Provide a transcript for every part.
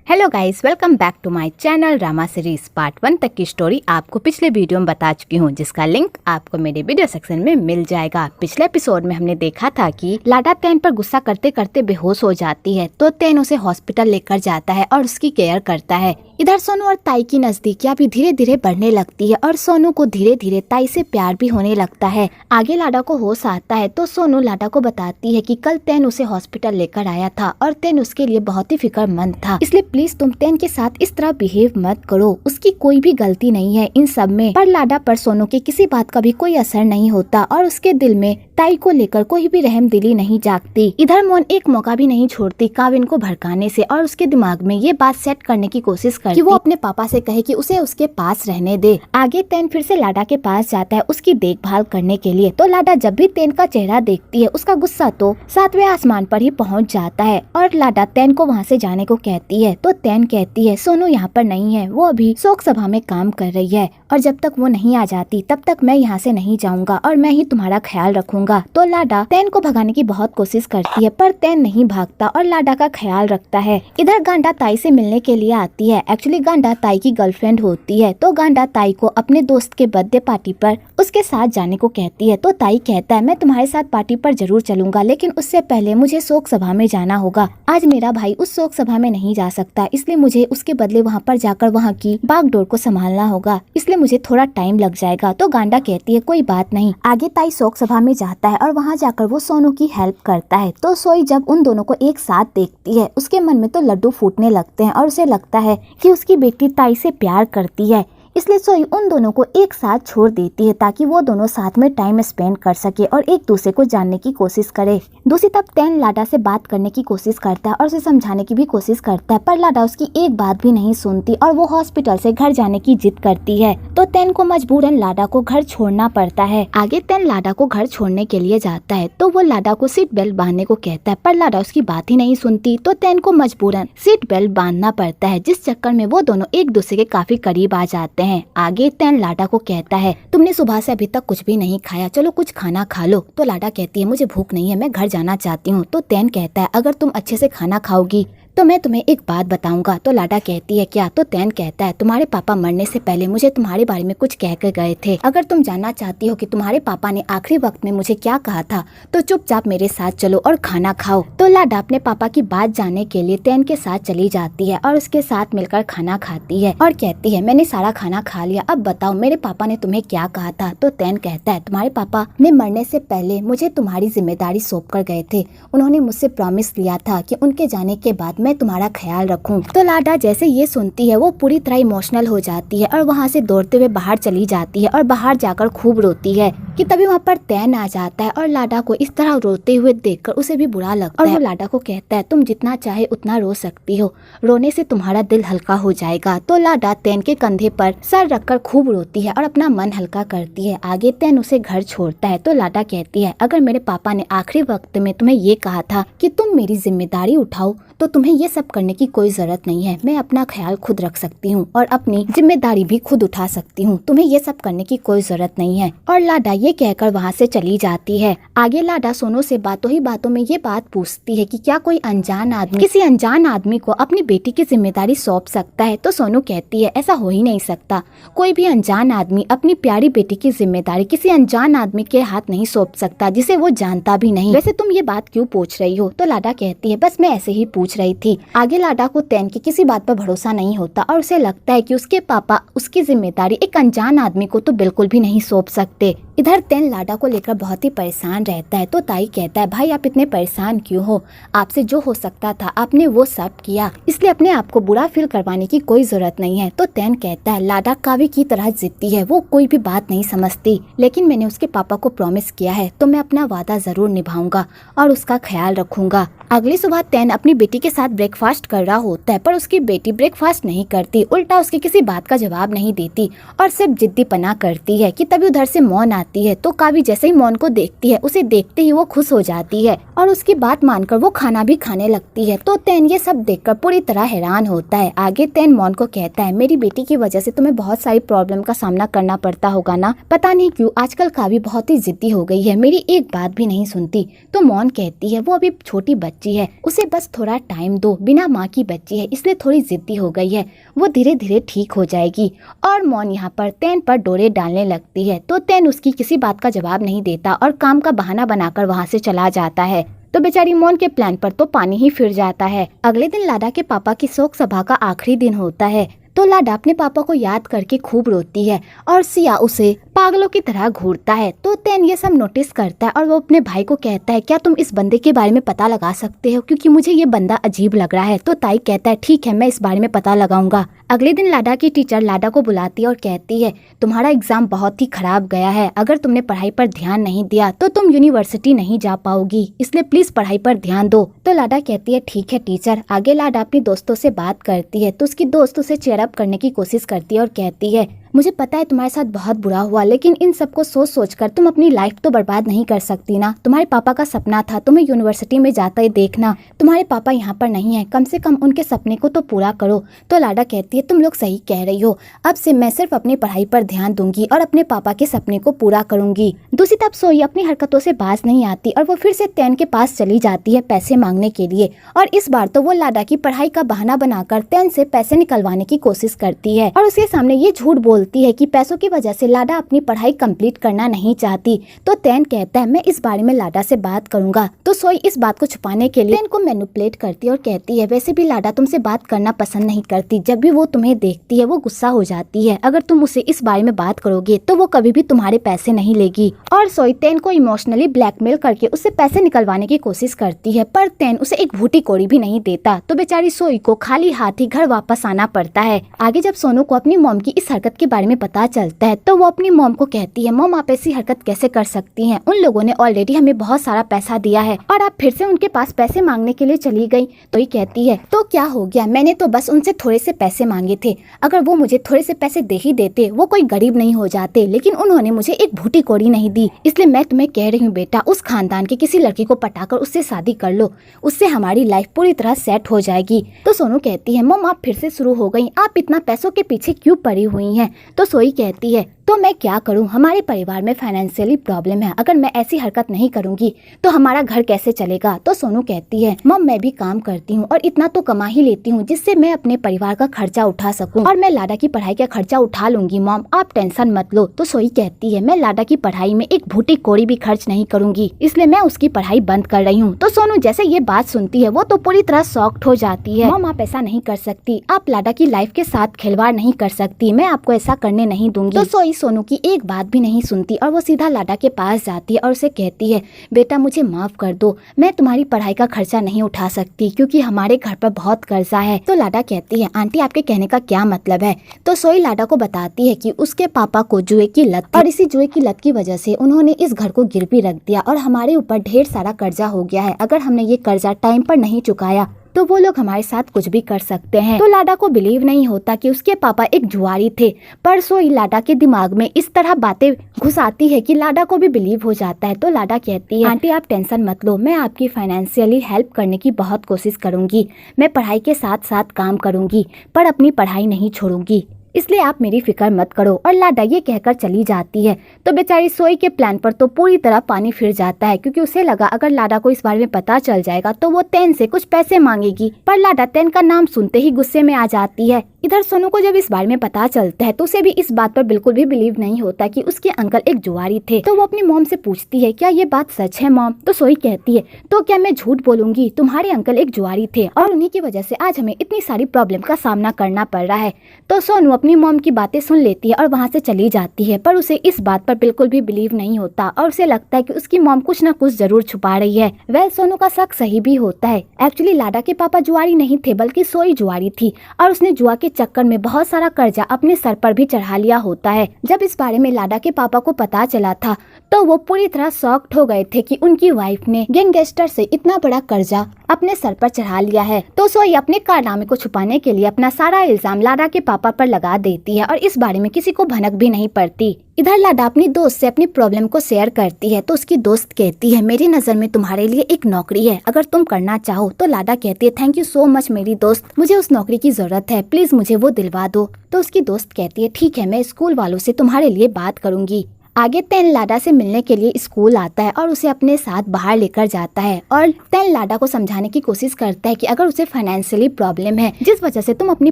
Hello guys, welcome back to my channel Rama series. Part 1 तक की story आपको पिछले वीडियो में बता चुकी हूँ, जिसका लिंक आपको मेरे वीडियो सेक्शन में मिल जाएगा। पिछले एपिसोड में हमने देखा था कि लाडा तैन पर गुस्सा करते करते बेहोश हो जाती है, तो तैन उसे हॉस्पिटल लेकर जाता है और उसकी केयर करता है। इधर सोनू और ताई की नजदीकियां भी धीरे धीरे बढ़ने लगती है और सोनू को धीरे धीरे ताई से प्यार भी होने लगता है। आगे लाडा को होश आता है तो सोनू लाडा को बताती है कि कल तैन उसे हॉस्पिटल लेकर आया था और तैन उसके लिए बहुत ही फिक्रमंद था, इसलिए प्लीज तुम तैन के साथ इस तरह बिहेव मत करो, उसकी कोई भी गलती नहीं है इन सब में। पर लाडा पर सोनू की किसी बात का भी कोई असर नहीं होता और उसके दिल में ताई को लेकर कोई भी रहमदिली नहीं जागती। इधर मोन एक मौका भी नहीं छोड़ती काविन को भड़काने से और उसके दिमाग में ये बात सेट करने की कोशिश करती कि वो अपने पापा से कहे कि उसे उसके पास रहने दे। आगे तैन फिर से लाडा के पास जाता है उसकी देखभाल करने के लिए, तो लाडा जब भी तैन का चेहरा देखती है उसका गुस्सा तो 7वें आसमान पर ही पहुंच जाता है और लाडा तैन को वहां से जाने को कहती है। तो तैन कहती है सोनू यहाँ पर नहीं है, वो अभी शोक सभा में काम कर रही है और जब तक वो नहीं आ जाती तब तक मैं यहाँ से नहीं जाऊंगा और मैं ही तुम्हारा ख्याल रखूंगा। तो लाडा तैन को भगाने की बहुत कोशिश करती है पर तैन नहीं भागता और लाडा का ख्याल रखता है। इधर गांडा ताई से मिलने के लिए आती है। एक्चुअली गांडा ताई की गर्लफ्रेंड होती है, तो गांडा ताई को अपने दोस्त के बर्थडे पार्टी पर उसके साथ जाने को कहती है। तो ताई कहता है मैं तुम्हारे साथ पार्टी पर जरूर चलूंगा, लेकिन उससे पहले मुझे शोक सभा में जाना होगा। आज मेरा भाई उस शोक सभा में नहीं जा सकता, इसलिए मुझे उसके बदले वहाँ पर जाकर वहाँ की बागडोर को संभालना होगा, इसलिए मुझे थोड़ा टाइम लग जाएगा। तो गांडा कहती है कोई बात नहीं। आगे ताई शोक सभा में जाता है और वहाँ जाकर वो सोनू की हेल्प करता है। तो सोई जब उन दोनों को एक साथ देखती है उसके मन में तो लड्डू फूटने लगते हैं और उसे लगता है कि उसकी बेटी ताई से प्यार करती है, इसलिए सोई उन दोनों को एक साथ छोड़ देती है ताकि वो दोनों साथ में टाइम स्पेंड कर सके और एक दूसरे को जानने की कोशिश करे। दूसरी तरफ तैन लाडा से बात करने की कोशिश करता है और उसे समझाने की भी कोशिश करता है, पर लाडा उसकी एक बात भी नहीं सुनती और वो हॉस्पिटल से घर जाने की जिद करती है। तो तैन को मजबूरन लाडा को घर छोड़ना पड़ता है। आगे तैन लाडा को घर छोड़ने के लिए जाता है, तो वो लाडा को सीट बेल्ट बांधने को कहता है, पर लाडा उसकी बात ही नहीं सुनती। तो तैन को मजबूरन सीट बेल्ट बांधना पड़ता है, जिस चक्कर में वो दोनों एक दूसरे के काफी करीब आ जाते हैं। आगे तैन लाडा को कहता है तुमने सुबह से अभी तक कुछ भी नहीं खाया, चलो कुछ खाना खा लो। तो लाडा कहती है मुझे भूख नहीं है, मैं घर जाना चाहती हूँ। तो तैन कहता है अगर तुम अच्छे से खाना खाओगी तो मैं तुम्हें एक बात बताऊंगा। तो लाडा कहती है क्या? तो तैन कहता है तुम्हारे पापा मरने से पहले मुझे तुम्हारे बारे में कुछ कह कर गए थे, अगर तुम जानना चाहती हो कि तुम्हारे पापा ने आखिरी वक्त में मुझे क्या कहा था तो चुपचाप मेरे साथ चलो और खाना खाओ। तो लाडा अपने पापा की बात जानने के लिए तैन के साथ चली जाती है और उसके साथ मिलकर खाना खाती है और कहती है मैंने सारा खाना खा लिया, अब बताओ मेरे पापा ने तुम्हें क्या कहा था। तो तैन कहता है तुम्हारे पापा ने मरने से पहले मुझे तुम्हारी जिम्मेदारी सौंप कर गए थे, उन्होंने मुझसे प्रॉमिस लिया था कि उनके जाने के बाद मैं तुम्हारा ख्याल रखूं। तो लाडा जैसे ये सुनती है वो पूरी तरह इमोशनल हो जाती है और वहाँ से दौड़ते हुए बाहर चली जाती है और बाहर जाकर खूब रोती है कि तभी वहाँ पर तैन आ जाता है और लाडा को इस तरह रोते हुए देखकर उसे भी बुरा लगता है और वो लाडा को कहता है तुम जितना चाहे उतना रो सकती हो, रोने से तुम्हारा दिल हल्का हो जाएगा। तो लाडा तैन के कंधे पर सर रखकर खूब रोती है और अपना मन हल्का करती है। आगे तैन उसे घर छोड़ता है। तो लाडा कहती है अगर मेरे पापा ने आखिरी वक्त में तुम्हें ये कहा था कि तुम मेरी जिम्मेदारी उठाओ तो तुम्हें ये सब करने की कोई जरूरत नहीं है, मैं अपना ख्याल खुद रख सकती हूँ और अपनी जिम्मेदारी भी खुद उठा सकती हूँ, तुम्हें ये सब करने की कोई जरूरत नहीं है। और लाडा ये कहकर वहाँ से चली जाती है। आगे लाडा सोनू से बातों ही बातों में ये बात पूछती है कि क्या कोई अनजान आदमी किसी अनजान आदमी को अपनी बेटी की जिम्मेदारी सौंप सकता है। तो सोनू कहती है ऐसा हो ही नहीं सकता, कोई भी अनजान आदमी अपनी प्यारी बेटी की जिम्मेदारी किसी अनजान आदमी के हाथ नहीं सौंप सकता जिसे वो जानता भी नहीं। वैसे तुम ये बात क्यों पूछ रही हो? तो लाडा कहती है बस मैं ऐसे ही पूछ रही थी। आगे लाडा को तैन की किसी बात पर भरोसा नहीं होता और उसे लगता है कि उसके पापा उसकी जिम्मेदारी एक अनजान आदमी को तो बिल्कुल भी नहीं सौंप सकते। इधर तैन लाडा को लेकर बहुत ही परेशान रहता है। तो ताई कहता है भाई आप इतने परेशान क्यों हो, आपसे जो हो सकता था आपने वो सब किया, इसलिए अपने आप को बुरा फील करवाने की कोई जरूरत नहीं है। तो तैन कहता है लाडा कावी की तरह जिद्दी है, वो कोई भी बात नहीं समझती, लेकिन मैंने उसके पापा को प्रॉमिस किया है तो मैं अपना वादा जरूर निभाऊंगा और उसका ख्याल रखूंगा। अगली सुबह तैन अपनी बेटी के साथ ब्रेकफास्ट कर रहा होता है, पर उसकी बेटी ब्रेकफास्ट नहीं करती, उल्टा उसकी किसी बात का जवाब नहीं देती और सिर्फ जिद्दीपना करती है कि तभी उधर से मौन जाती है। तो कावी जैसे ही मौन को देखती है, उसे देखते ही वो खुश हो जाती है और उसकी बात मानकर वो खाना भी खाने लगती है। तो तैन ये सब देखकर पूरी तरह हैरान होता है। आगे तैन मौन को कहता है, मेरी बेटी की वजह से तुम्हें बहुत सारी प्रॉब्लम का सामना करना पड़ता होगा ना। पता नहीं क्यों आजकल कावी बहुत ही जिद्दी हो गई है, मेरी एक बात भी नहीं सुनती। तो मौन कहती है, वो अभी छोटी बच्ची है, उसे बस थोड़ा टाइम दो, बिना माँ की बच्ची है इसलिए थोड़ी जिद्दी हो गई है, वो धीरे धीरे ठीक हो जाएगी। और मौन यहाँ पर तैन पर डोरे डालने लगती है। तो तैन उसकी किसी बात का जवाब नहीं देता और काम का बहाना बनाकर वहाँ से चला जाता है। तो बेचारी मौन के प्लान पर तो पानी ही फिर जाता है। अगले दिन लाडा के पापा की शोक सभा का आखिरी दिन होता है। तो लाडा अपने पापा को याद करके खूब रोती है और सिया उसे पागलों की तरह घूरता है। तो तैन ये सब नोटिस करता है और वो अपने भाई को कहता है, क्या तुम इस बंदे के बारे में पता लगा सकते हो, क्योंकि मुझे ये बंदा अजीब लग रहा है। तो ताई कहता है, ठीक है मैं इस बारे में पता लगाऊंगा। अगले दिन लाडा की टीचर लाडा को बुलाती है और कहती है, तुम्हारा एग्जाम बहुत ही खराब गया है, अगर तुमने पढ़ाई पर ध्यान नहीं दिया तो तुम यूनिवर्सिटी नहीं जा पाओगी, इसलिए प्लीज पढ़ाई पर ध्यान दो। तो लाडा कहती है, ठीक है टीचर। आगे लाडा अपनी दोस्तों से बात करती है तो उसकी दोस्त उसे चेयर अप करने की कोशिश करती है और कहती है, मुझे पता है तुम्हारे साथ बहुत बुरा हुआ, लेकिन इन सबको सोच सोच कर तुम अपनी लाइफ तो बर्बाद नहीं कर सकती ना। तुम्हारे पापा का सपना था तुम्हें यूनिवर्सिटी में जाते ही देखना, तुम्हारे पापा यहाँ पर नहीं है, कम से कम उनके सपने को तो पूरा करो। तो लाडा कहती है, तुम लोग सही कह रही हो, अब से मैं सिर्फ अपनी पढ़ाई पर ध्यान दूंगी और अपने पापा के सपने को पूरा करूंगी। दूसरी तरफ सोई अपनी हरकतों से बाज नहीं आती और वो फिर से तैन के पास चली जाती है पैसे मांगने के लिए। और इस बार तो वो लाडा की पढ़ाई का बहाना बनाकर तैन से पैसे निकलवाने की कोशिश करती है और उसके सामने ये झूठ बोलती है कि पैसों की वजह से लाडा अपनी पढ़ाई कंप्लीट करना नहीं चाहती। तो तैन कहता है, मैं इस बारे में लाडा से बात करूंगा। तो सोई इस बात को छुपाने के लिए तैन को मैनिपुलेट करती है और कहती है, वैसे भी लाडा तुमसे बात करना पसंद नहीं करती, जब भी वो तुम्हें देखती है वो गुस्सा हो जाती है, अगर तुम उसे इस बारे में बात करोगे तो वो कभी भी तुम्हारे पैसे नहीं लेगी। और सोई तैन को इमोशनली ब्लैकमेल करके उससे पैसे निकलवाने की कोशिश करती है, पर तैन उसे एक भूटी कोड़ी भी नहीं देता। तो बेचारी सोई को खाली हाथ ही घर वापस आना पड़ता है। आगे जब सोनू को अपनी मॉम की इस हरकत के बारे में पता चलता है तो वो अपनी मॉम को कहती है, मॉम आप ऐसी हरकत कैसे कर सकती हैं, उन लोगों ने ऑलरेडी हमें बहुत सारा पैसा दिया है और आप फिर से उनके पास पैसे मांगने के लिए चली गई। तो ये कहती है, तो क्या हो गया, मैंने तो बस उनसे थोड़े से पैसे मांगे थे, अगर वो मुझे थोड़े से पैसे दे ही देते वो कोई गरीब नहीं हो जाते, लेकिन उन्होंने मुझे एक भूटी कोड़ी नहीं दी, इसलिए मैं तुम्हें कह रही हूँ बेटा, उस खानदान के किसी लड़के को पटाकर उससे शादी कर लो, उससे हमारी लाइफ पूरी तरह सेट हो जाएगी। तो सोनू कहती है, मॉम आप फिर से शुरू हो गई, आप इतना पैसों के पीछे क्यों पड़ी हुई हैं। तो सोई कहती है, तो मैं क्या करूं, हमारे परिवार में फाइनेंशियली प्रॉब्लम है, अगर मैं ऐसी हरकत नहीं करूंगी तो हमारा घर कैसे चलेगा। तो सोनू कहती है, मॉम मैं भी काम करती हूं और इतना तो कमा ही लेती हूं जिससे मैं अपने परिवार का खर्चा उठा सकूं और मैं लाडा की पढ़ाई का खर्चा उठा लूंगी मॉम, आप टेंशन मत लो। तो सोई कहती है, मैं लाडा की पढ़ाई में एक भूटी कोड़ी भी खर्च नहीं करूंगी, इसलिए मैं उसकी पढ़ाई बंद कर रही हूँ। तो सोनू जैसे ये बात सुनती है वो तो पूरी तरह शॉक्ड हो जाती है, मॉम आप ऐसा नहीं कर सकती, आप लाडा की लाइफ के साथ खिलवाड़ नहीं कर सकती, मैं आपको ऐसा करने नहीं दूंगी। तो सोई सोनू की एक बात भी नहीं सुनती और वो सीधा लाडा के पास जाती है और उसे कहती है, बेटा मुझे माफ कर दो, मैं तुम्हारी पढ़ाई का खर्चा नहीं उठा सकती क्योंकि हमारे घर पर बहुत कर्जा है। तो लाडा कहती है, आंटी आपके कहने का क्या मतलब है। तो सोई लाडा को बताती है कि उसके पापा को जुए की लत थी और इसी जुए की लत की वजह से उन्होंने इस घर को गिरवी रख दिया और हमारे ऊपर ढेर सारा कर्जा हो गया है, अगर हमने ये कर्जा टाइम पर नहीं चुकाया तो वो लोग हमारे साथ कुछ भी कर सकते हैं। तो लाडा को बिलीव नहीं होता कि उसके पापा एक जुआरी थे, पर सोई लाडा के दिमाग में इस तरह बातें घुसाती है कि लाडा को भी बिलीव हो जाता है। तो लाडा कहती है, आंटी आप टेंशन मत लो, मैं आपकी फाइनेंशियली हेल्प करने की बहुत कोशिश करूंगी, मैं पढ़ाई के साथ साथ काम करूंगी पर अपनी पढ़ाई नहीं छोड़ूंगी, इसलिए आप मेरी फिक्र मत करो। और लाडा ये कहकर चली जाती है। तो बेचारी सोई के प्लान पर तो पूरी तरह पानी फिर जाता है क्योंकि उसे लगा अगर लाडा को इस बारे में पता चल जाएगा तो वो तैन से कुछ पैसे मांगेगी, पर लाडा तैन का नाम सुनते ही गुस्से में आ जाती है। इधर सोनू को जब इस बारे में पता चलता है तो उसे भी इस बात पर बिल्कुल भी बिलीव नहीं होता कि उसके अंकल एक जुआरी थे। तो वो अपनी मॉम से पूछती है, क्या ये बात सच है मॉम। तो सोई कहती है, तो क्या मैं झूठ बोलूंगी, तुम्हारे अंकल एक जुआरी थे और उन्हीं की वजह से आज हमें इतनी सारी प्रॉब्लम का सामना करना पड़ रहा है। तो सोनू अपनी मॉम की बातें सुन लेती है और वहाँ से चली जाती है, पर उसे इस बात पर बिल्कुल भी बिलीव नहीं होता और उसे लगता है कि उसकी मॉम कुछ न कुछ जरूर छुपा रही है। वह सोनू का शक सही भी होता है, एक्चुअली लाडा के पापा जुआरी नहीं थे बल्कि सोई जुआरी थी और उसने जुआ के चक्कर में बहुत सारा कर्जा अपने सर पर भी चढ़ा लिया होता है। जब इस बारे में लाडा के पापा को पता चला था तो वो पूरी तरह शॉक्ड हो गए थे कि उनकी वाइफ ने गैंगस्टर से इतना बड़ा कर्जा अपने सर पर चढ़ा लिया है। तो सोई अपने कारनामे को छुपाने के लिए अपना सारा इल्जाम लाडा के पापा पर लगा देती है और इस बारे में किसी को भनक भी नहीं पड़ती। इधर लाडा अपनी दोस्त से अपनी प्रॉब्लम को शेयर करती है तो उसकी दोस्त कहती है मेरी नजर में तुम्हारे लिए एक नौकरी है, अगर तुम करना चाहो। तो लाडा कहती है थैंक यू सो मच मेरी दोस्त, मुझे उस नौकरी की जरूरत है, प्लीज मुझे वो दिलवा दो। तो उसकी दोस्त कहती है ठीक है, मैं स्कूल वालों से तुम्हारे लिए बात करूंगी। आगे तेन लाडा से मिलने के लिए स्कूल आता है और उसे अपने साथ बाहर लेकर जाता है और तेन लाडा को समझाने की कोशिश करता है कि अगर उसे फाइनेंशियली प्रॉब्लम है जिस वजह से तुम अपनी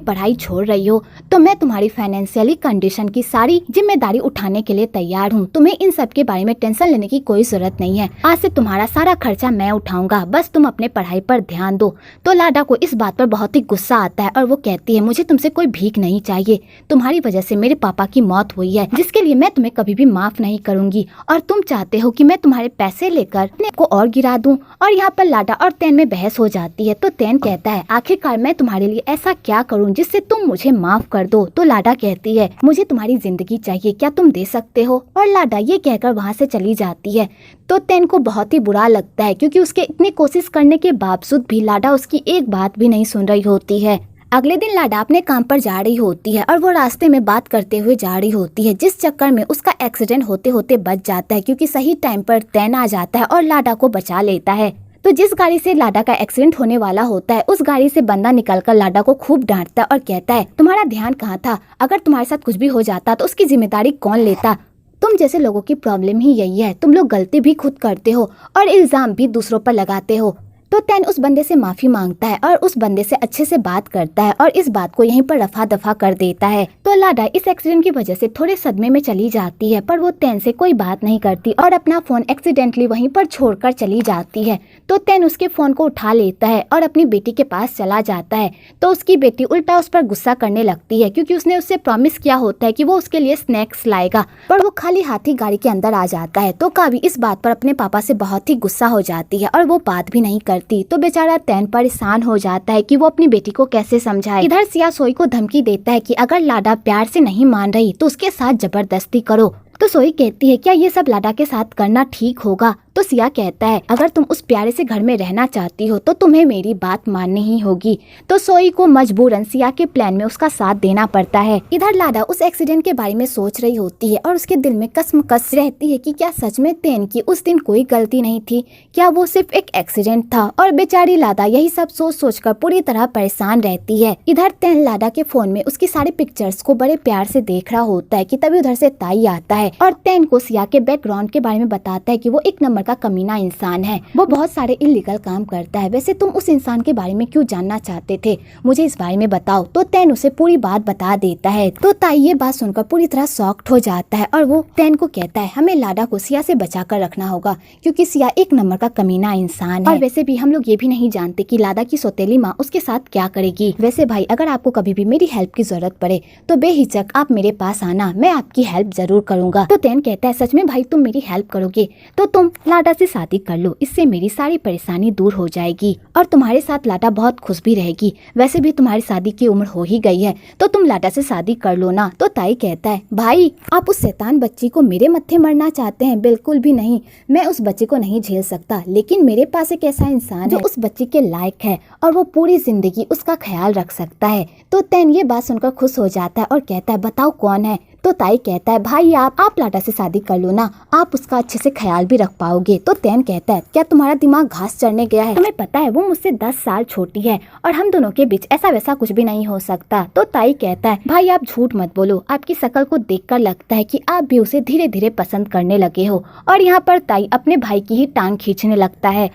पढ़ाई छोड़ रही हो, तो मैं तुम्हारी फाइनेंशियली कंडीशन की सारी जिम्मेदारी उठाने के लिए तैयार हूँ। तुम्हें इन सब के बारे में टेंशन लेने की कोई जरूरत नहीं है, आज से तुम्हारा सारा खर्चा मैं उठाऊंगा, बस तुम अपने पढ़ाई पर ध्यान दो। तो लाडा को इस बात पर बहुत ही गुस्सा आता है और वो कहती है मुझे तुमसे कोई भीख नहीं चाहिए, तुम्हारी वजह से मेरे पापा की मौत हुई है जिसके लिए मैं तुम्हें कभी भी माफ नहीं करूंगी और तुम चाहते हो कि मैं तुम्हारे पैसे लेकर अपने को और गिरा दूं। और यहाँ पर लाडा और तेन में बहस हो जाती है। तो तेन कहता है आखिरकार मैं तुम्हारे लिए ऐसा क्या करूं जिससे तुम मुझे माफ कर दो। तो लाडा कहती है मुझे तुम्हारी जिंदगी चाहिए, क्या तुम दे सकते हो। और लाडा ये कहकर वहाँ से चली जाती है। तो तेन को बहुत ही बुरा लगता है क्योंकि उसके इतनी कोशिश करने के बावजूद भी लाडा उसकी एक बात भी नहीं सुन रही होती है। अगले दिन लाडा अपने काम पर जा रही होती है और वो रास्ते में बात करते हुए जा रही होती है, जिस चक्कर में उसका एक्सीडेंट होते होते बच जाता है क्योंकि सही टाइम पर तेन आ जाता है और लाडा को बचा लेता है। तो जिस गाड़ी से लाडा का एक्सीडेंट होने वाला होता है उस गाड़ी से बंदा निकलकर लाडा को खूब डांटता है और कहता है तुम्हारा ध्यान कहाँ था, अगर तुम्हारे साथ कुछ भी हो जाता तो उसकी जिम्मेदारी कौन लेता। तुम जैसे लोगों की प्रॉब्लम ही यही है, तुम लोग गलती भी खुद करते हो और इल्जाम भी दूसरों पर लगाते हो। तो तेन उस बंदे से माफी मांगता है और उस बंदे से अच्छे से बात करता है और इस बात को यहीं पर रफा दफा कर देता है। तो लाडा इस एक्सीडेंट की वजह से थोड़े सदमे में चली जाती है, पर वो तेन से कोई बात नहीं करती और अपना फोन एक्सीडेंटली वहीं पर छोड़कर चली जाती है। तो तेन उसके फोन को उठा लेता है और अपनी बेटी के पास चला जाता है। तो उसकी बेटी उल्टा उस पर गुस्सा करने लगती है क्योंकि उसने उससे प्रॉमिस किया होता है कि वो उसके लिए स्नैक्स लाएगा, पर वो खाली हाथ ही गाड़ी के अंदर आ जाता है। तो कावी इस बात पर अपने पापा से बहुत ही गुस्सा हो जाती है और वो बात भी नहीं करती। तो बेचारा तेन परेशान हो जाता है कि वो अपनी बेटी को कैसे समझाए। इधर सिया सोई को धमकी देता है कि अगर लाडा प्यार से नहीं मान रही तो उसके साथ जबरदस्ती करो। तो सोई कहती है क्या ये सब लाडा के साथ करना ठीक होगा। तो सिया कहता है अगर तुम उस प्यारे से घर में रहना चाहती हो तो तुम्हें मेरी बात माननी ही होगी। तो सोई को मजबूरन सिया के प्लान में उसका साथ देना पड़ता है। इधर लाडा उस एक्सीडेंट के बारे में सोच रही होती है और उसके दिल में कसमकस रहती है कि क्या सच में तेन की उस दिन कोई गलती नहीं थी, क्या वो सिर्फ एक एक्सीडेंट था। और बेचारी लाडा यही सब सोच सोच कर पूरी तरह परेशान रहती है। इधर तेन लाडा के फोन में उसकी सारी पिक्चर्स को बड़े प्यार से देख रहा होता है कि तभी उधर से ताई आता है और तेन को सिया के बैकग्राउंड के बारे में बताता है कि वो एक नंबर का कमीना इंसान है, वो बहुत सारे इल्लीगल काम करता है। वैसे तुम उस इंसान के बारे में क्यों जानना चाहते थे, मुझे इस बारे में बताओ। तो तेन उसे पूरी बात बता देता है। तो ताई ये बात सुनकर पूरी तरह शॉक्ड हो जाता है और वो तेन को कहता है हमें लाडा को सिया से बचा कर रखना होगा क्योंकि सिया एक नंबर का कमीना इंसान है। और वैसे भी हम लोग ये भी नहीं जानते कि लाडा की सौतेली माँ उसके साथ क्या करेगी। वैसे भाई अगर आपको कभी भी मेरी हेल्प की जरूरत पड़े तो बेहिचक आप मेरे पास आना, मैं आपकी हेल्प जरूर करूंगा। तो तेन कहता है सच में भाई तुम मेरी हेल्प करोगे तो तुम लाडा से शादी कर लो, इससे मेरी सारी परेशानी दूर हो जाएगी और तुम्हारे साथ लाडा बहुत खुश भी रहेगी। वैसे भी तुम्हारी शादी की उम्र हो ही गई है तो तुम लाडा से शादी कर लो ना। तो ताई कहता है भाई आप उस शैतान बच्ची को मेरे मत्थे मरना चाहते हैं, बिल्कुल भी नहीं, मैं उस बच्चे को नहीं झेल सकता, लेकिन मेरे पास एक ऐसा इंसान जो उस बच्ची के लायक है और वो पूरी जिंदगी उसका ख्याल रख सकता है। तो तेन ये बात सुनकर खुश हो जाता है और कहता है बताओ कौन है। तो ताई कहता है भाई आप लाडा से शादी कर लो ना, आप उसका अच्छे से ख्याल भी रख पाओगे। तो तेन कहता है क्या तुम्हारा दिमाग घास चढ़ने गया है, तुम्हें पता है वो मुझसे 10 साल छोटी है और हम दोनों के बीच ऐसा वैसा कुछ भी नहीं हो सकता। तो ताई कहता है भाई आप झूठ मत बोलो, आपकी शक्ल को देखकर लगता है कि आप भी उसे धीरे धीरे पसंद करने लगे हो। और यहाँ पर ताई अपने भाई की ही टांग खींचने लगता है।